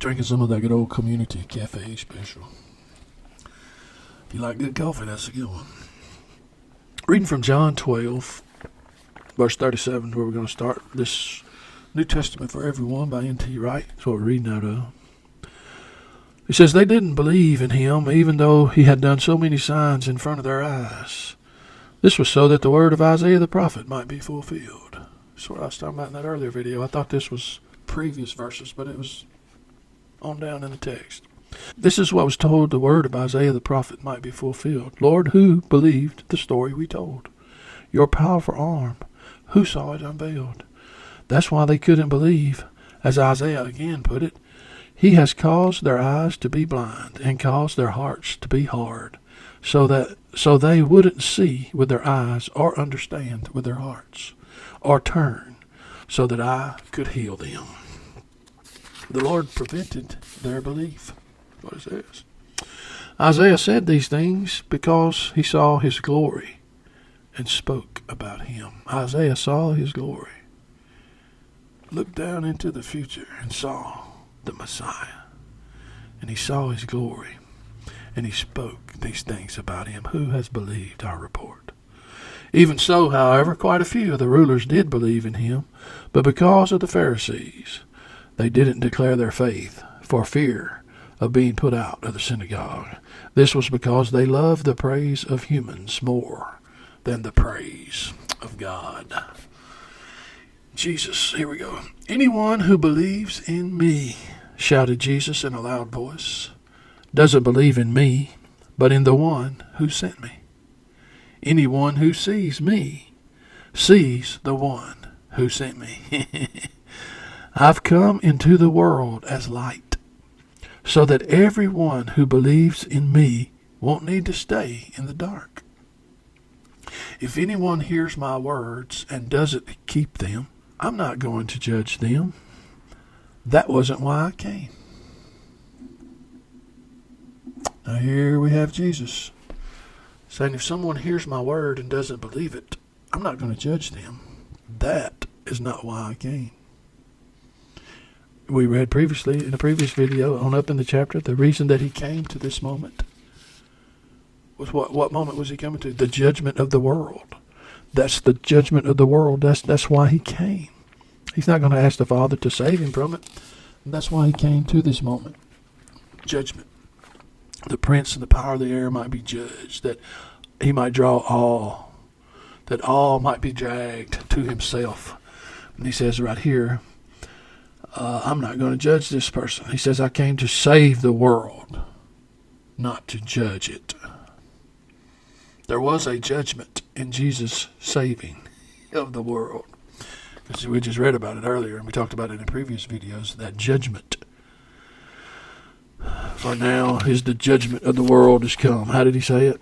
Drinking some of that good old community cafe special. If you like good coffee, that's a good one. Reading from John 12, verse 37, where we're going to start this New Testament for Everyone by N.T. Wright. That's what we're reading out of. He says, they didn't believe in him, even though he had done so many signs in front of their eyes. This was so that the word of Isaiah the prophet might be fulfilled. That's what I was talking about in that earlier video. I thought this was previous verses, but it was on down in the text. This is what was told the word of Isaiah the prophet might be fulfilled. Lord, who believed the story we told? Your powerful arm, who saw it unveiled? That's why they couldn't believe. As Isaiah again put it, he has caused their eyes to be blind and caused their hearts to be hard, so they wouldn't see with their eyes or understand with their hearts, or turn so that I could heal them. The Lord prevented their belief. What it says. Isaiah said these things because he saw his glory and spoke about him. Isaiah saw his glory, looked down into the future and saw the Messiah. And he saw his glory, and he spoke these things about him. Who has believed our report? Even so, however, quite a few of the rulers did believe in him, but because of the Pharisees, they didn't declare their faith for fear of being put out of the synagogue. This was because they loved the praise of humans more than the praise of God. Jesus, here we go. Anyone who believes in me, shouted Jesus in a loud voice, doesn't believe in me, but in the one who sent me. Anyone who sees me sees the one who sent me. I've come into the world as light, so that everyone who believes in me won't need to stay in the dark. If anyone hears my words and doesn't keep them, I'm not going to judge them. That wasn't why I came. Now here we have Jesus saying, if someone hears my word and doesn't believe it, I'm not going to judge them. That is not why I came. We read previously in a previous video on up in the chapter, the reason that he came to this moment was what moment was he coming to? The judgment of the world. That's the judgment of the world. That's why he came. He's not going to ask the Father to save him from it. And that's why he came to this moment. Judgment. The prince and the power of the air might be judged, that he might draw all, that all might be dragged to himself. And he says right here, I'm not going to judge this person. He says, I came to save the world, not to judge it. There was a judgment in Jesus' saving of the world. Because we just read about it earlier, and we talked about it in previous videos, that judgment. For now is the judgment of the world has come. How did he say it?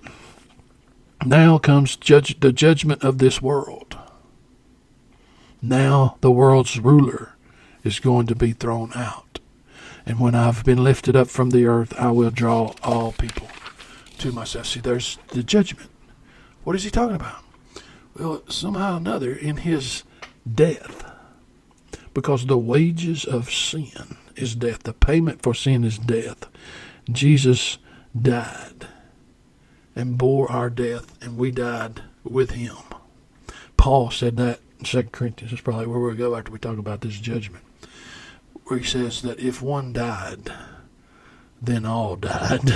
Now comes the judgment of this world. Now the world's ruler is going to be thrown out. And when I've been lifted up from the earth, I will draw all people to myself. See, there's the judgment. What is he talking about? Well, somehow or another, in his death, because the wages of sin is death. The payment for sin is death. Jesus died and bore our death, and we died with him. Paul said that in 2 Corinthians. That's probably where we'll go after we talk about this judgment, where he says that if one died, then all died.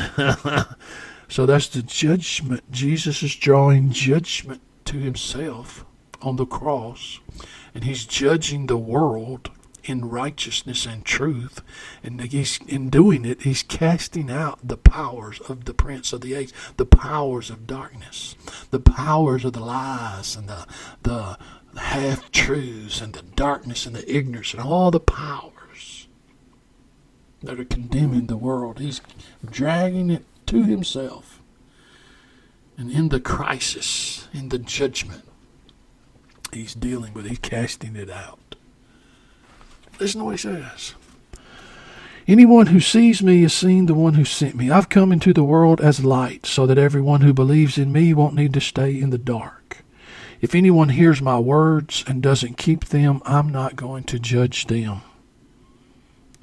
So that's the judgment. Jesus is drawing judgment to himself on the cross, and he's judging the world in righteousness and truth, and in doing it, he's casting out the powers of the prince of the age, the powers of darkness, the powers of the lies and the half-truths and the darkness and the ignorance and all the powers that are condemning the world. He's dragging it to himself, and in the crisis, in the judgment, he's dealing with it. He's casting it out. Listen to what he says. Anyone who sees me has seen the one who sent me. I've come into the world as light, so that everyone who believes in me won't need to stay in the dark. If anyone hears my words and doesn't keep them, I'm not going to judge them.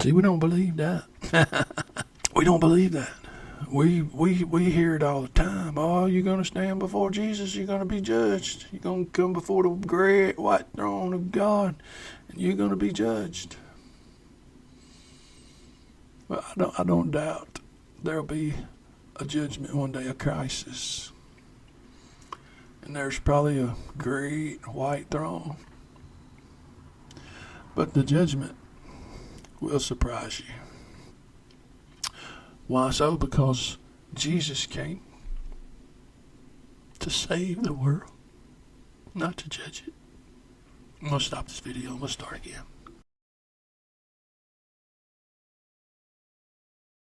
See, we don't believe that. We don't believe that. We hear it all the time. Oh, you're going to stand before Jesus. You're going to be judged. You're going to come before the great white throne of God, and you're going to be judged. Well, I don't doubt there'll be a judgment one day, a crisis. And there's probably a great white throne. But the judgment will surprise you. Why so? Because Jesus came to save the world, not to judge it. I'm going to stop this video. I'm going to start again.